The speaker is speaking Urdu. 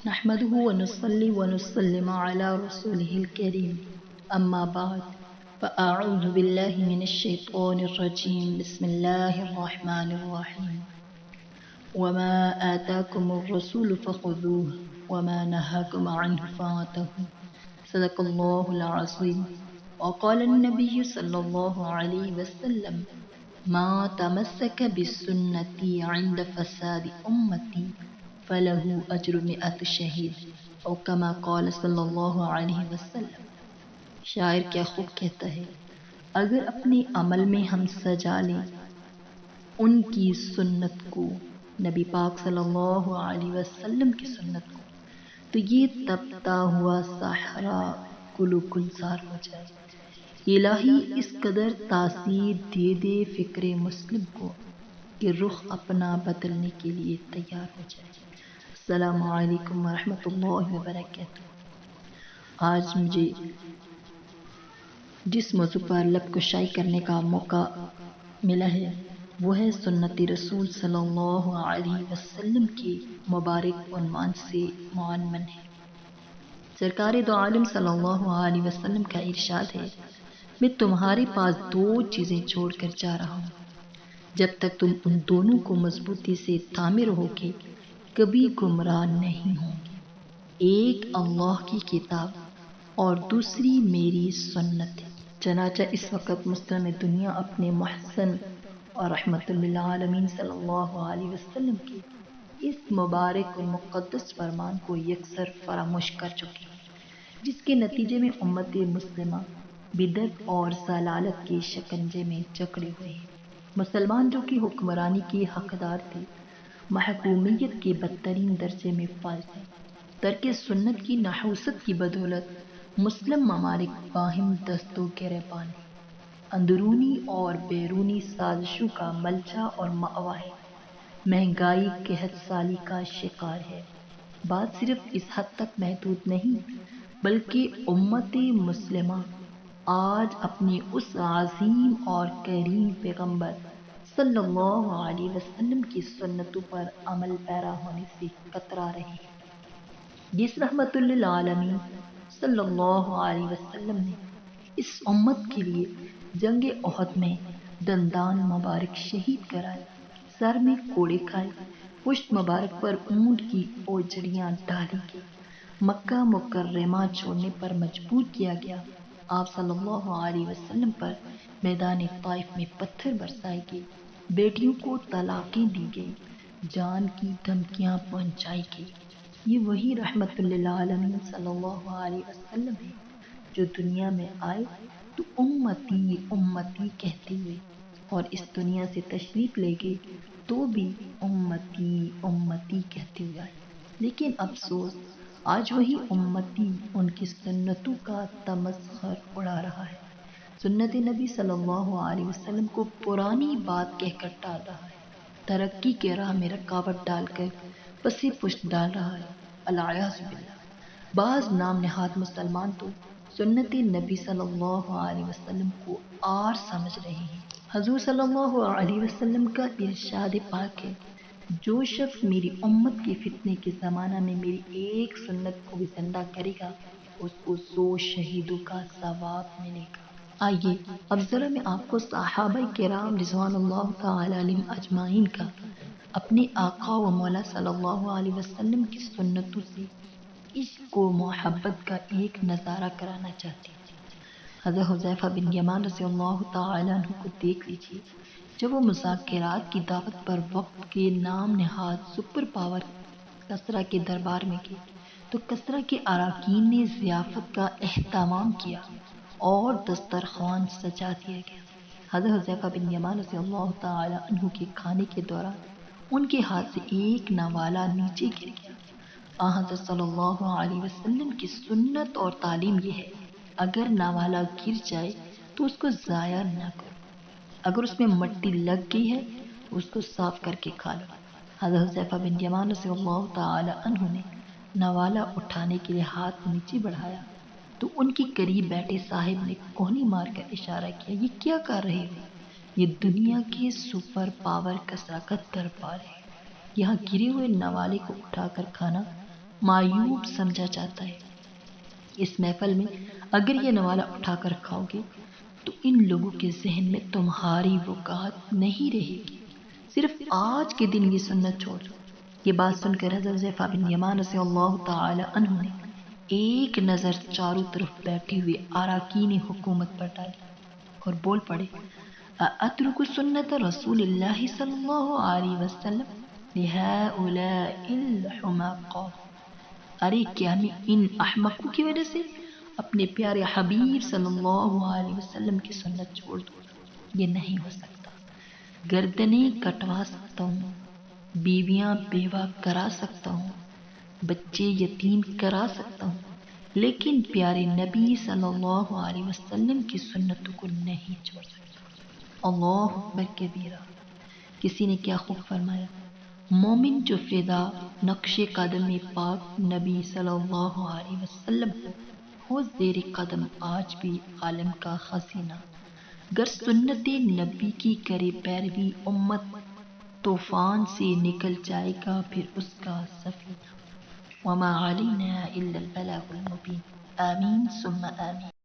نحمده ونصلي ونسلم على رسوله الكريم أما بعد فأعوذ بالله من الشيطان الرجيم بسم الله الرحمن الرحيم وما آتاكم الرسول فخذوه وما نهاكم عنه فانتهوا صدق الله العظيم وقال النبي صلى الله عليه وسلم ما تمسك بسنتي عند فساد أمتي فله أجر 100 شہید او کما قال صلی اللہ علیہ وسلم۔ شاعر کیا خوب کہتا ہے، اگر اپنے عمل میں ہم سجا لیں ان کی سنت کو، نبی پاک صلی اللہ علیہ وسلم کی سنت کو، تو یہ تپتا ہوا صحرا گلو گلزار ہو جائے۔ الہی اس قدر تاثیر دے دے فکر مسلم کو کہ رخ اپنا بدلنے کے لیے تیار ہو جائے۔ السلام علیکم ورحمۃ اللہ وبرکاتہ۔ آج مجھے جس موضوع پر لب کشائی کرنے کا موقع ملا ہے وہ ہے سنت رسول صلی اللہ علیہ وسلم کے مبارک عنوان سے معنون ہے۔ سرکار دو عالم صلی اللہ علیہ وسلم کا ارشاد ہے، میں تمہارے پاس 2 چیزیں چھوڑ کر جا رہا ہوں، جب تک تم ان دونوں کو مضبوطی سے تھامے رہو گے کبھی گمراہ نہیں ہوں گے۔ ایک اللہ کی کتاب اور دوسری میری سنت ہے۔ چنانچہ اس وقت مسلم دنیا اپنے محسن اور رحمت للعالمین صلی اللہ علیہ وسلم کے اس مبارک اور مقدس فرمان کو یکسر فراموش کر چکی ہے، جس کے نتیجے میں امت مسلمہ بدعت اور ضلالت کے شکنجے میں جکڑے ہوئے ہیں۔ مسلمان جو کہ حکمرانی کے حقدار تھے، محکومیت کے بدترین درجے میں فائز ہیں۔ ترک سنت کی نحوست کی بدولت مسلم ممالک باہم دست و گریبان ہیں، اندرونی اور بیرونی سازشوں کا ملجا اور مأویٰ ہے، مہنگائی قحط سالی کا شکار ہے۔ بات صرف اس حد تک محدود نہیں بلکہ امت مسلمہ آج اپنے اس عظیم اور کریم پیغمبر صلی اللہ علیہ وسلم کی سنتوں پر عمل پیرا ہونے سے کترا رہی ہے، جس رحمت للعالمین صلی اللہ علیہ وسلم نے اس امت کے لیے جنگ احد میں دندان مبارک شہید کرائے، سر میں کوڑے کھائے، پشت مبارک پر اونٹ کی اوجڑیاں ڈالی گئی، مکہ مکرمہ چھوڑنے پر مجبور کیا گیا، آپ صلی اللہ علیہ وسلم پر میدان طائف میں پتھر برسائے گئے، بیٹیوں کو طلاقیں دی گئی، جان کی دھمکیاں پہنچائی گئی۔ یہ وہی رحمت للعالمین صلی اللہ علیہ وسلم ہے جو دنیا میں آئے تو امتی امتی کہتے ہوئے اور اس دنیا سے تشریف لے گئے تو بھی امتی امتی کہتے ہوئے آئے، لیکن افسوس آج وہی امتی ان کی سنتوں کا تمسخر اڑا رہا ہے، سنت نبی صلی اللہ علیہ وسلم کو پرانی بات کہہ کر ٹال رہا ہے، ترقی کے راہ میں رکاوٹ ڈال کر پسے پشت ڈال رہا ہے، العیاذ باللہ۔ بعض نام نہاد مسلمان تو سنت نبی صلی اللہ علیہ وسلم کو آر سمجھ رہے ہیں۔ حضور صلی اللہ علیہ وسلم کا ارشاد پاک ہے، جو شخص میری امت کے فتنے کے زمانہ میں میری ایک سنت کو بھی زندہ کرے گا اس کو 100 شہیدوں کا ثواب ملے گا۔ آئیے اب ذرا میں آپ کو صحابہ کرام رضوان اللہ تعالی علیہم اجمعین کا اپنے آقا و مولا صلی اللہ علیہ وسلم کی سنتوں سے عشق و محبت کا ایک نظارہ کرانا چاہتی ہوں۔ حضرت حذیفہ بن یمان رضی اللہ تعالیٰ عنہ کو دیکھ لیجیے، جب وہ مذاکرات کی دعوت پر وقت کے نام نہاد سپر پاور کسریٰ کے دربار میں گئے تو کسریٰ کے اراکین نے ضیافت کا اہتمام کیا اور دسترخوان سجا دیا گیا۔ حضرت حذیفہ بن یمان رضی اللہ تعالیٰ عنہ کے کھانے کے دوران ان کے ہاتھ سے ایک نوالہ نیچے گر گیا۔ حضرت صلی اللہ علیہ وسلم کی سنت اور تعلیم یہ ہے، اگر نوالہ گر جائے تو اس کو ضائع نہ کرو، اگر اس میں مٹی لگ گئی ہے تو اس کو صاف کر کے کھا لو۔ حضرت حذیفہ بن یمان رضی اللہ تعالی عنہ نے نوالہ اٹھانے کے لیے ہاتھ نیچے بڑھایا تو ان کے قریب بیٹھے صاحب نے کوہنی مار کر اشارہ کیا، یہ کیا کر رہے ہو؟ یہ دنیا کے سپر پاور کسریٰ کا دربار ہے، یہاں گرے ہوئے نوالے کو اٹھا کر کھانا معیوب سمجھا جاتا ہے۔ اس محفل میں اگر یہ نوالہ اٹھا کر کھاؤ گے تو ان لوگوں کے ذہن میں تمہاری وقاحت نہیں رہے گی، صرف آج کے دن یہ سنت چھوڑ دو۔ یہ بات سن کر حضرت حذیفہ بن یمان رضی اللہ تعالی عنہ نے ایک نظر چاروں طرف بیٹھے ہوئے اراکین حکومت پر ڈالی اور بول پڑے، اترک سنت رسول اللہ صلی اللہ علیہ وسلم لہؤلاء الحمقاء، ارے کیا میں ان احمقوں کی وجہ سے اپنے پیارے حبیب صلی اللہ علیہ وسلم کی سنت چھوڑ دوں؟ یہ نہیں ہو سکتا۔ گردنیں کٹوا سکتا ہوں، بیویاں بیوہ کرا سکتا ہوں، بچے یتیم کرا سکتا ہوں، لیکن پیارے نبی صلی اللہ علیہ وسلم کی سنتوں کو نہیں چھوڑ سکتا۔ اللہ اکبر کبیرہ۔ کسی نے کیا خوب فرمایا، مومن جو فدا نقش قدم پاک نبی صلی اللہ علیہ وسلم ہو زیر قدم آج بھی عالم کا خزینہ، گر سنت نبی کی کرے پیروی امت، طوفان سے نکل جائے گا پھر اس کا سفینہ۔ وما علینا الا البلاغ المبین۔ آمین ثم آمین۔